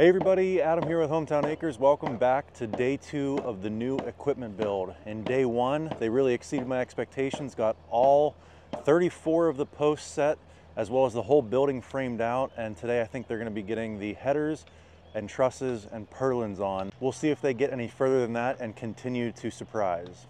Hey everybody, Adam here with Hometown Acres. Welcome back to day 2 of the new equipment build. In day 1, they really exceeded my expectations, got all 34 of the posts set, as well as the whole building framed out. And today I think they're gonna be getting the headers and trusses and purlins on. We'll see if they get any further than that and continue to surprise.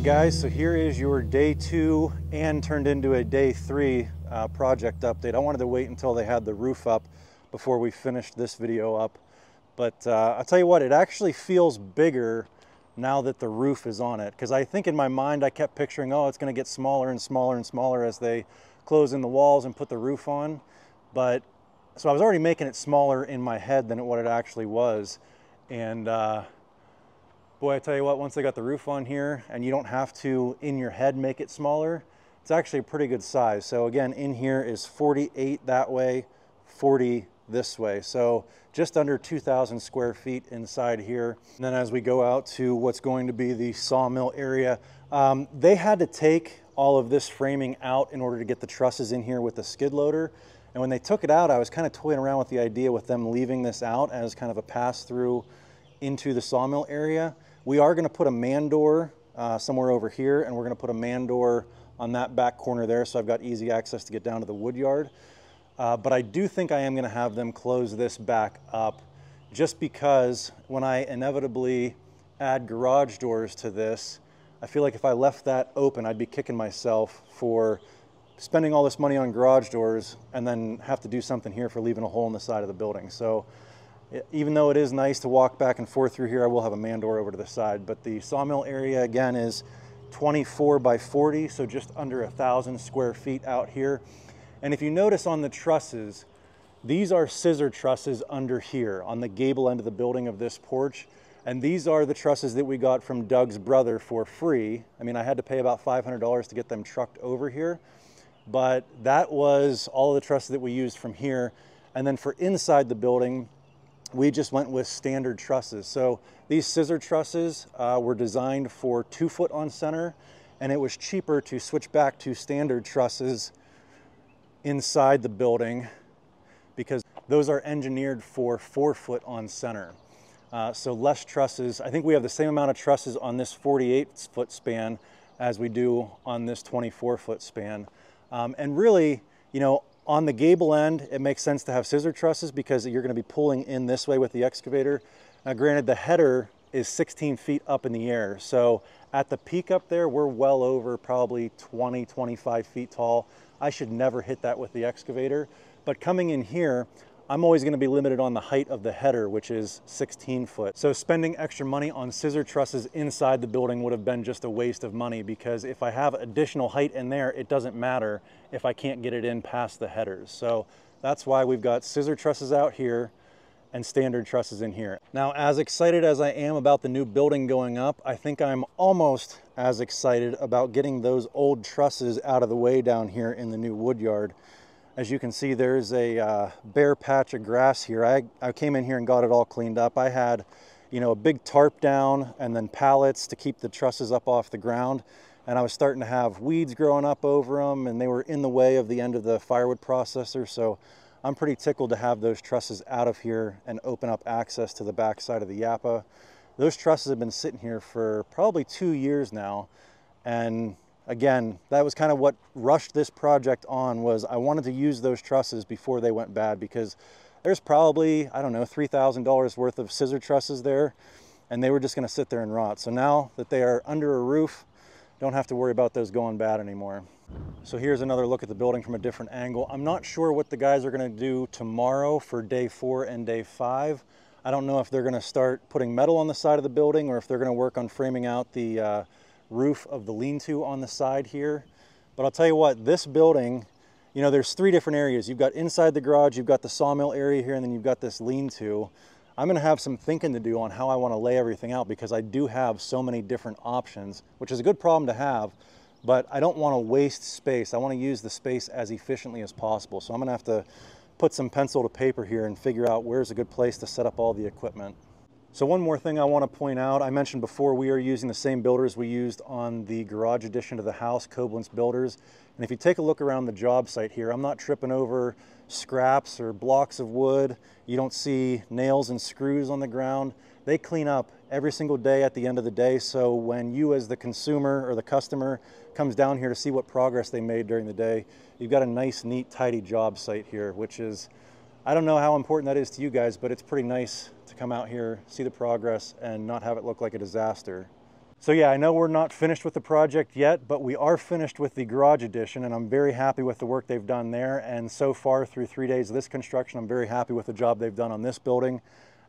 guys, so here is your day 2 and turned into a day 3 project update. I wanted to wait until they had the roof up before we finished this video up, but I'll tell you what, it actually feels bigger now that the roof is on it, because I think in my mind I kept picturing, oh, it's going to get smaller and smaller and smaller as they close in the walls and put the roof on. But so I was already making it smaller in my head than what it actually was. And boy, I tell you what, once they got the roof on here and you don't have to in your head make it smaller, it's actually a pretty good size. So again, in here is 48 that way, 40 this way. So just under 2,000 square feet inside here. And then as we go out to what's going to be the sawmill area, they had to take all of this framing out in order to get the trusses in here with the skid loader. And when they took it out, I was kind of toying around with the idea with them leaving this out as kind of a pass-through into the sawmill area. We are going to put a man door somewhere over here, and we're going to put a man door on that back corner there, so I've got easy access to get down to the wood yard. But I do think I am going to have them close this back up, just because when I inevitably add garage doors to this, I feel like if I left that open, I'd be kicking myself for spending all this money on garage doors and then have to do something here for leaving a hole in the side of the building. So even though it is nice to walk back and forth through here, I will have a man door over to the side. But the sawmill area again is 24 by 40, so just under 1,000 square feet out here. And if you notice on the trusses, these are scissor trusses under here on the gable end of the building of this porch. And these are the trusses that we got from Doug's brother for free. I mean, I had to pay about $500 to get them trucked over here. But that was all of the trusses that we used from here. And then for inside the building, we just went with standard trusses. So these scissor trusses were designed for 2 foot on center, and it was cheaper to switch back to standard trusses inside the building because those are engineered for 4 foot on center. So less trusses. I think we have the same amount of trusses on this 48 foot span as we do on this 24 foot span. And really, you know, on the gable end, it makes sense to have scissor trusses because you're going to be pulling in this way with the excavator. Now, granted, the header is 16 feet up in the air. So at the peak up there, we're well over probably 20, 25 feet tall. I should never hit that with the excavator. But coming in here, I'm always going to be limited on the height of the header, which is 16 foot. So spending extra money on scissor trusses inside the building would have been just a waste of money, because if I have additional height in there, it doesn't matter if I can't get it in past the headers. So that's why we've got scissor trusses out here and standard trusses in here. Now, as excited as I am about the new building going up, I think I'm almost as excited about getting those old trusses out of the way down here in the new wood yard. As you can see, there's a bare patch of grass here. I came in here and got it all cleaned up. I had, you know, a big tarp down and then pallets to keep the trusses up off the ground. And I was starting to have weeds growing up over them, and they were in the way of the end of the firewood processor. So I'm pretty tickled to have those trusses out of here and open up access to the back side of the Yappa. Those trusses have been sitting here for probably 2 years now. And again, that was kind of what rushed this project on, was I wanted to use those trusses before they went bad, because there's probably, I don't know, $3,000 worth of scissor trusses there, and they were just going to sit there and rot. So now that they are under a roof, don't have to worry about those going bad anymore. So here's another look at the building from a different angle. I'm not sure what the guys are going to do tomorrow for day 4 and day 5. I don't know if they're going to start putting metal on the side of the building, or if they're going to work on framing out the roof of the lean-to on the side here. But I'll tell you what, this building, you know, there's 3 different areas. You've got inside the garage, you've got the sawmill area here, and then you've got this lean-to. I'm going to have some thinking to do on how I want to lay everything out, because I do have so many different options, which is a good problem to have, but I don't want to waste space. I want to use the space as efficiently as possible. So I'm going to have to put some pencil to paper here and figure out where's a good place to set up all the equipment. So one more thing I want to point out, I mentioned before we are using the same builders we used on the garage addition to the house, Coblentz builders. And if you take a look around the job site here, I'm not tripping over scraps or blocks of wood. You don't see nails and screws on the ground. They clean up every single day at the end of the day. So when you as the consumer or the customer comes down here to see what progress they made during the day, you've got a nice, neat, tidy job site here, which is, I don't know how important that is to you guys, but it's pretty nice to come out here, see the progress, and not have it look like a disaster. So yeah, I know we're not finished with the project yet, but we are finished with the garage addition, and I'm very happy with the work they've done there. And so far, through 3 days of this construction, I'm very happy with the job they've done on this building.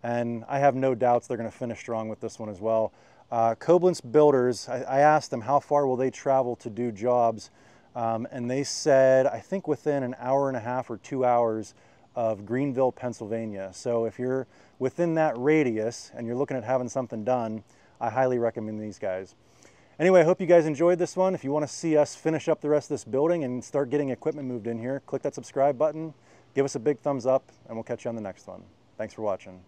And I have no doubts they're going to finish strong with this one as well. Coblentz builders, I asked them how far will they travel to do jobs, and they said, I think within an hour and a half or 2 hours of Greenville, Pennsylvania. So if you're within that radius and you're looking at having something done, I highly recommend these guys. Anyway, I hope you guys enjoyed this one. If you want to see us finish up the rest of this building and start getting equipment moved in here, click that subscribe button, give us a big thumbs up, and we'll catch you on the next one. Thanks for watching.